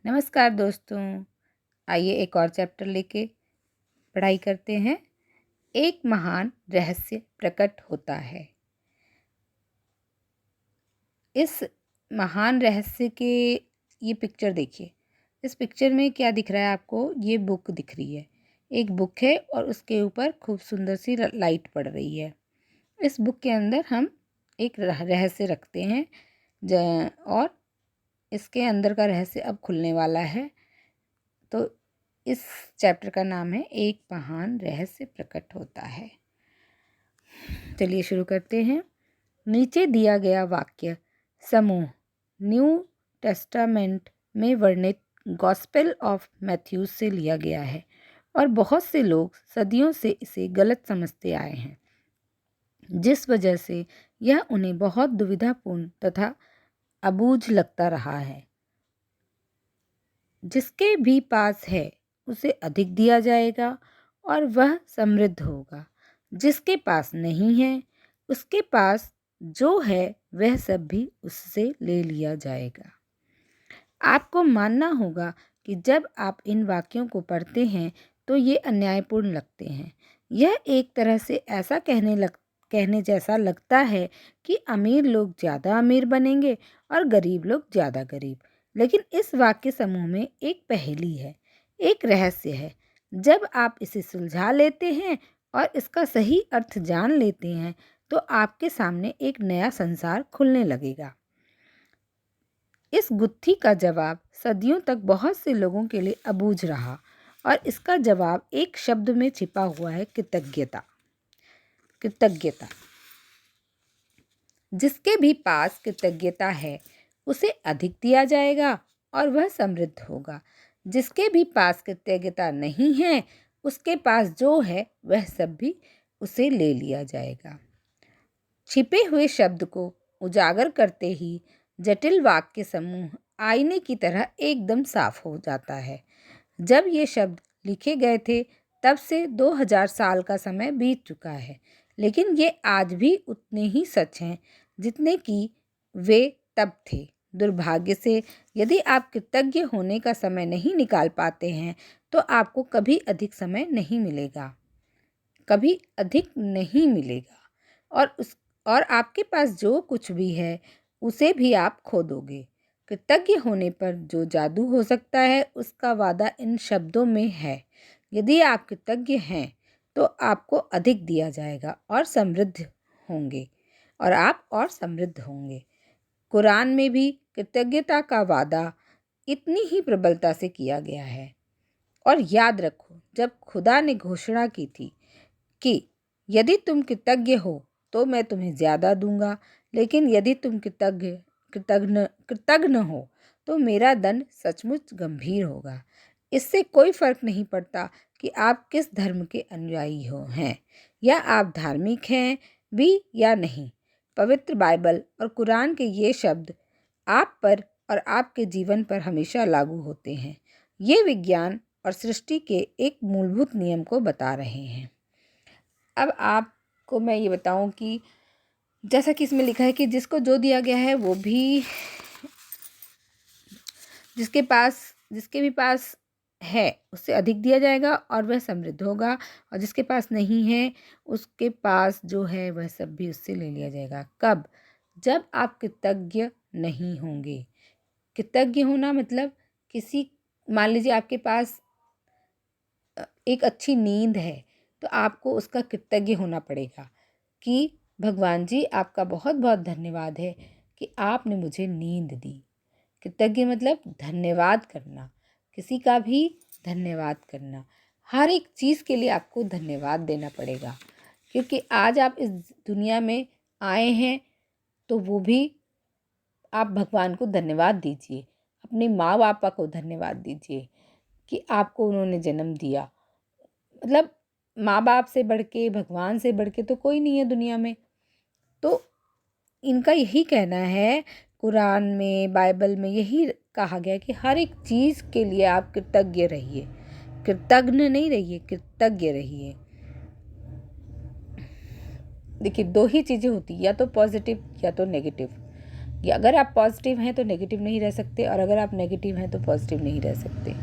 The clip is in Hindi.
नमस्कार दोस्तों। आइए एक और चैप्टर लेके पढ़ाई करते हैं। एक महान रहस्य प्रकट होता है। इस महान रहस्य के ये पिक्चर देखिए। इस पिक्चर में क्या दिख रहा है आपको? ये बुक दिख रही है। एक बुक है और उसके ऊपर खूब सुंदर सी लाइट पड़ रही है। इस बुक के अंदर हम एक रहस्य रखते हैं और इसके अंदर का रहस्य अब खुलने वाला है। तो इस चैप्टर का नाम है एक महान रहस्य प्रकट होता है। चलिए शुरू करते हैं। नीचे दिया गया वाक्य समूह न्यू टेस्टामेंट में वर्णित गॉस्पेल ऑफ मैथ्यूज से लिया गया है और बहुत से लोग सदियों से इसे गलत समझते आए हैं, जिस वजह से यह उन्हें बहुत दुविधापूर्ण तथा अबूझ लगता रहा है। जिसके भी पास है उसे अधिक दिया जाएगा और वह समृद्ध होगा। जिसके पास नहीं है उसके पास जो है वह सब भी उससे ले लिया जाएगा। आपको मानना होगा कि जब आप इन वाक्यों को पढ़ते हैं तो ये अन्यायपूर्ण लगते हैं। यह एक तरह से ऐसा कहने जैसा लगता है कि अमीर लोग ज़्यादा अमीर बनेंगे और गरीब लोग ज़्यादा गरीब। लेकिन इस वाक्य समूह में एक पहेली है, एक रहस्य है। जब आप इसे सुलझा लेते हैं और इसका सही अर्थ जान लेते हैं तो आपके सामने एक नया संसार खुलने लगेगा। इस गुत्थी का जवाब सदियों तक बहुत से लोगों के लिए अबूझ रहा और इसका जवाब एक शब्द में छिपा हुआ है, कृतज्ञता। कृतज्ञता। जिसके भी पास कृतज्ञता है उसे अधिक दिया जाएगा और वह समृद्ध होगा। जिसके भी पास कृतज्ञता नहीं है उसके पास जो है वह सब भी उसे ले लिया जाएगा। छिपे हुए शब्द को उजागर करते ही जटिल वाक्य समूह आईने की तरह एकदम साफ हो जाता है। जब ये शब्द लिखे गए थे तब से 2000 साल का समय बीत चुका है, लेकिन ये आज भी उतने ही सच हैं जितने कि वे तब थे। दुर्भाग्य से यदि आप कृतज्ञ होने का समय नहीं निकाल पाते हैं तो आपको कभी अधिक समय नहीं मिलेगा, कभी अधिक नहीं मिलेगा और आपके पास जो कुछ भी है उसे भी आप खो दोगे। कृतज्ञ होने पर जो जादू हो सकता है उसका वादा इन शब्दों में है। यदि आप कृतज्ञ हैं तो आपको अधिक दिया जाएगा और समृद्ध होंगे और समृद्ध होंगे। कुरान में भी कृतज्ञता का वादा इतनी ही प्रबलता से किया गया है। और याद रखो, जब खुदा ने घोषणा की थी कि यदि तुम कृतज्ञ हो तो मैं तुम्हें ज़्यादा दूंगा, लेकिन यदि तुम कृतज्ञ हो तो मेरा दंड सचमुच गंभीर होगा। इससे कोई फर्क नहीं पड़ता कि आप किस धर्म के अनुयायी हैं या आप धार्मिक हैं भी या नहीं। पवित्र बाइबल और कुरान के ये शब्द आप पर और आपके जीवन पर हमेशा लागू होते हैं। ये विज्ञान और सृष्टि के एक मूलभूत नियम को बता रहे हैं। अब आपको मैं ये बताऊं कि जैसा कि इसमें लिखा है कि जिसको जो दिया गया है वो भी जिसके भी पास है उससे अधिक दिया जाएगा और वह समृद्ध होगा, और जिसके पास नहीं है उसके पास जो है वह सब भी उससे ले लिया जाएगा। कब? जब आप कृतज्ञ नहीं होंगे। कृतज्ञ होना मतलब मान लीजिए आपके पास एक अच्छी नींद है तो आपको उसका कृतज्ञ होना पड़ेगा कि भगवान जी आपका बहुत बहुत धन्यवाद है कि आपने मुझे नींद दी। कृतज्ञ मतलब धन्यवाद करना, किसी का भी धन्यवाद करना। हर एक चीज़ के लिए आपको धन्यवाद देना पड़ेगा, क्योंकि आज आप इस दुनिया में आए हैं तो वो भी आप भगवान को धन्यवाद दीजिए। अपने माँ बाप को धन्यवाद दीजिए कि आपको उन्होंने जन्म दिया। मतलब माँ बाप से बढ़ के, भगवान से बढ़ के तो कोई नहीं है दुनिया में। तो इनका यही कहना है, कुरान में, बाइबल में यही कहा गया है कि हर एक चीज़ के लिए आप कृतज्ञ रहिए। कृतज्ञ नहीं रहिए, कृतज्ञ रहिए। देखिए, दो ही चीज़ें होती, या तो पॉजिटिव या तो नेगेटिव। कि अगर आप पॉजिटिव हैं तो नेगेटिव नहीं रह सकते और अगर आप नेगेटिव हैं तो पॉजिटिव नहीं रह सकते।